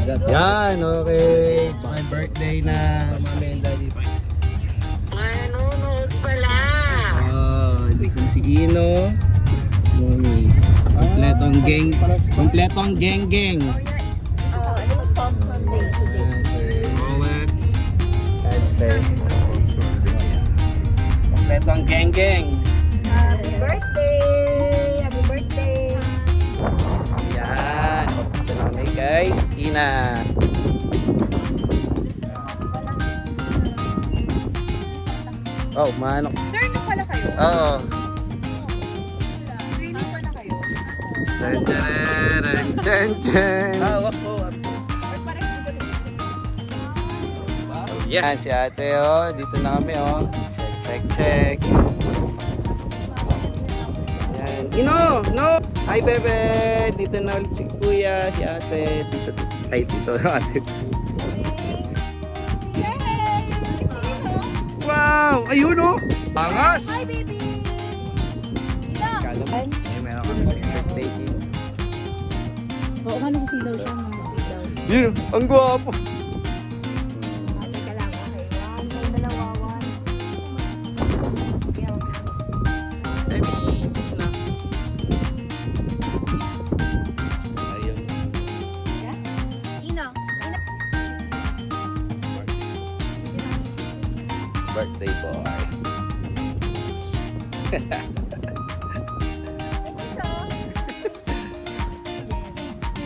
Yan, okay. It's my birthday na, Mami and Daddy. Manonood pala. Dito si Ino. Mami. Kompletong gang. Kompletong gang. Palm Sunday today. Rolex. I'd say. Kompletong gang. Happy birthday! Happy birthday! Yan. Salamat kay Ina. Oh, manok. Turn na pala kayo? Oo. Training pa na kayo? Dun. Hawak ko. Or parang Yan si ate oh. Dito na kami oh. Check. Yan. Ino! No! Hi bebe! Dito na ulit si kuya, si ate. Dito. Ay, dito na ate. Wow! Ayun oh! Angas! Hi, baby! Ina! Kala mo, meron kami birthday cake. Oo, ka nasisilaw siya. Nasisilaw. Yun, ang gwapo. Teka lang, okay. One, dalawa, one. Baby, na. Ayun. Ina! Birthday boy.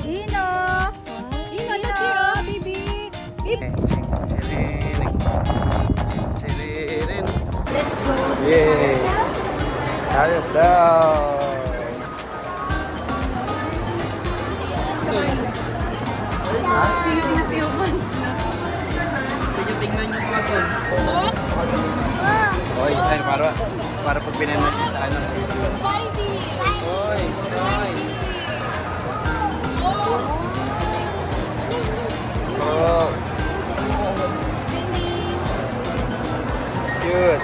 Ina! Ina, look here, baby! Chiririn. Let's go! Yay! Carousel! See you in a few months na. Sige, tingnan niyo pa doon. Oh, isa para pag pinanood niyo sa ano. Spidey! Oy, nice. Oh, cute.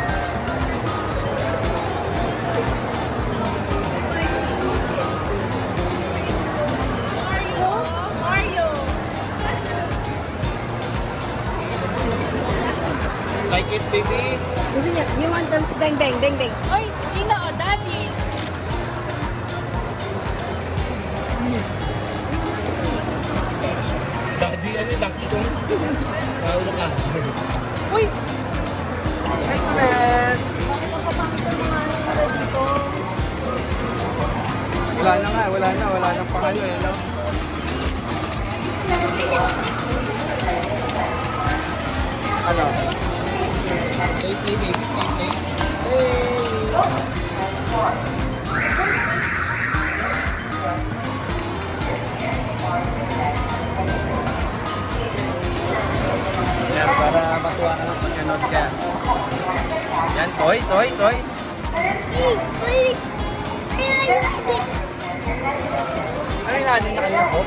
Mario! Like it, baby? Gusto niya, you want them bang bang, bang bang. Oy, Ina o Daddy! Daddy, ano yung Donkey Kong? Paulo ka. Uy! Hey, man! Bakit ang papangit ang mga nila dito? Wala na nga, wala na pangalo eh, no? Ano? Play, baby, play. Hey! Yan, para matuwa ka ng pagkanood ka. Yan, toy. Ano yung nanin na kanya ko?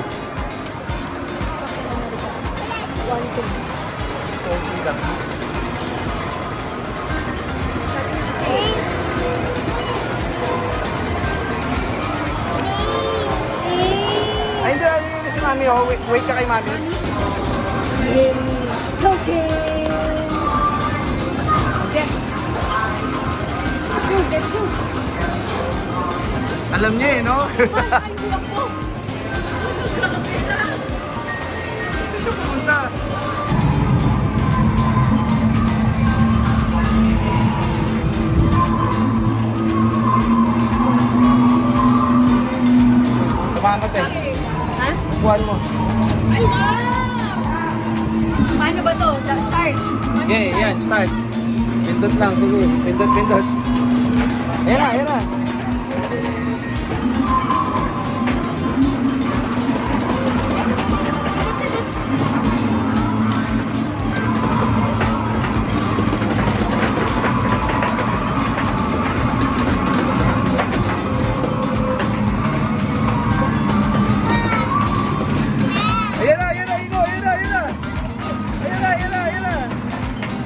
One, two. Ay, hindi. Ano yun si Mami? Oh, wait ka kay Mami. Okay! Jet! Two, get two! Alam niya eh, no? Ay, buwak mo! Hindi siya pumunta. Sumangot eh. Ha? Buwan mo. Ay, wow! Paano ba to? Start! Okay, yan, start. Pindot lang, sige. Pindot. Ayan na. Ayan na.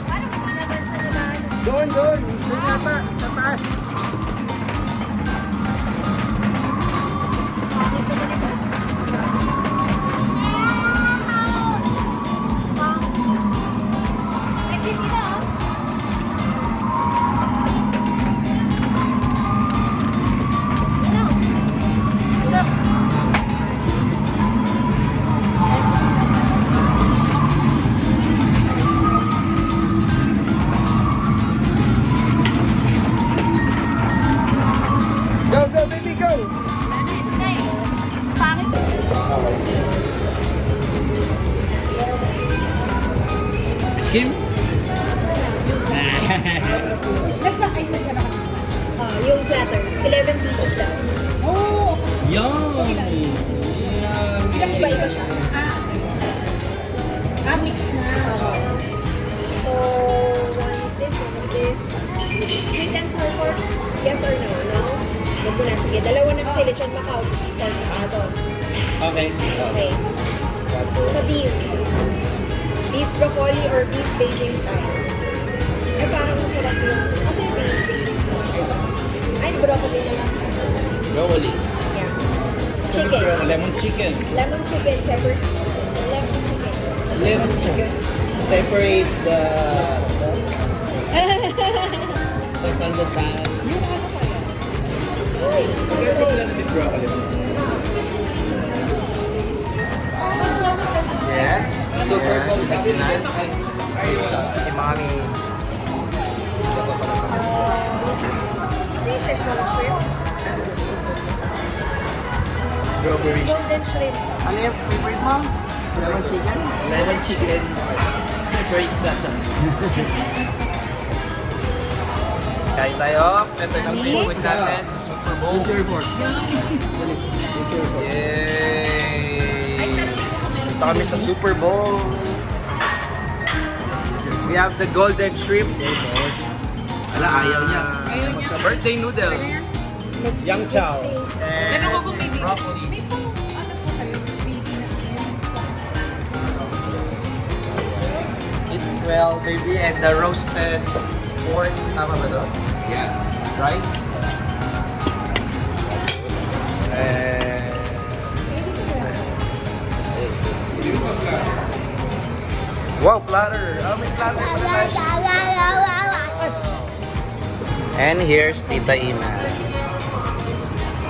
Paano kung ano ba siya nila? Doon yata, sa taas. Ice cream? Yung platter, 11 pieces lang. Yum! Iba-iba siya. Mix na. So, one of this. Sweet and sour pork, yes or no? No? Huwag mo na. Sige, dalawa na kasi lechon Macau. Pork na to. Okay. Okay. Sa beef. Beef broccoli or beef Beijing style? Eh, parang masarap yung... Kasi beef Beijing style. Ay, broccoli na lang. Broccoli. Yeah. Chicken. Lemon chicken. Lemon chicken, separate. Lemon chicken. Lemon chicken. Separate the... Sa sandasan. Uy, Yes. Super Bowl kasi na. Si Mami. Kasi yung Szechuan shrimp. Strawberry. Golden shrimp. Ano yung favorite mo? Lemon chicken? Lemon chicken. Separate the sauce. Kain tayo. Ito yung favorite natin sa Super Bowl. Use your fork. Dali. Use your fork. Yay! Dito kami sa Super Bowl. We have the golden shrimp. Ala, ayaw niya. Birthday noodle. Yang chow. And Pero ako may broccoli. May po, ano po kayo? Baby na. Eat well, baby. And the roasted pork. Tama ba ito? Yeah. Rice. And... Wow, platter! Oh, may platter pala tayo. And here's Tita Ina.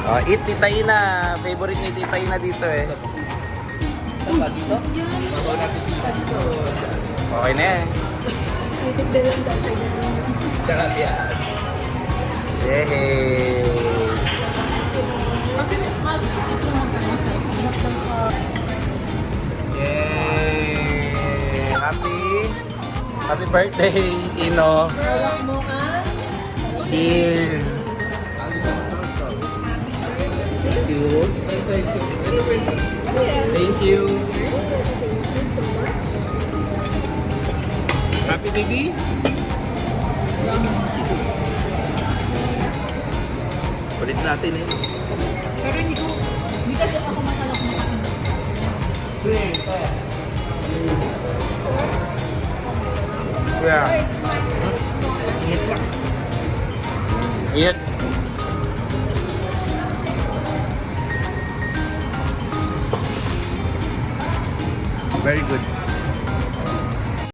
Oh, eat Tita Ina. Favorite ni Tita Ina dito eh. Saan ba dito? Bago natin sila dito. Okay na yan. Titigda lang daw sa inyo. Sarap yan. Yay! Gusto mo magkano sa sarap ng Yay! Happy birthday, Ino. Hawak mo ka. Deal. Thank you. Thank you. Happy baby? Ulit natin eh. Pero hindi kasi ako matalok na Yeah. Ingat ka. Ingat. Very good.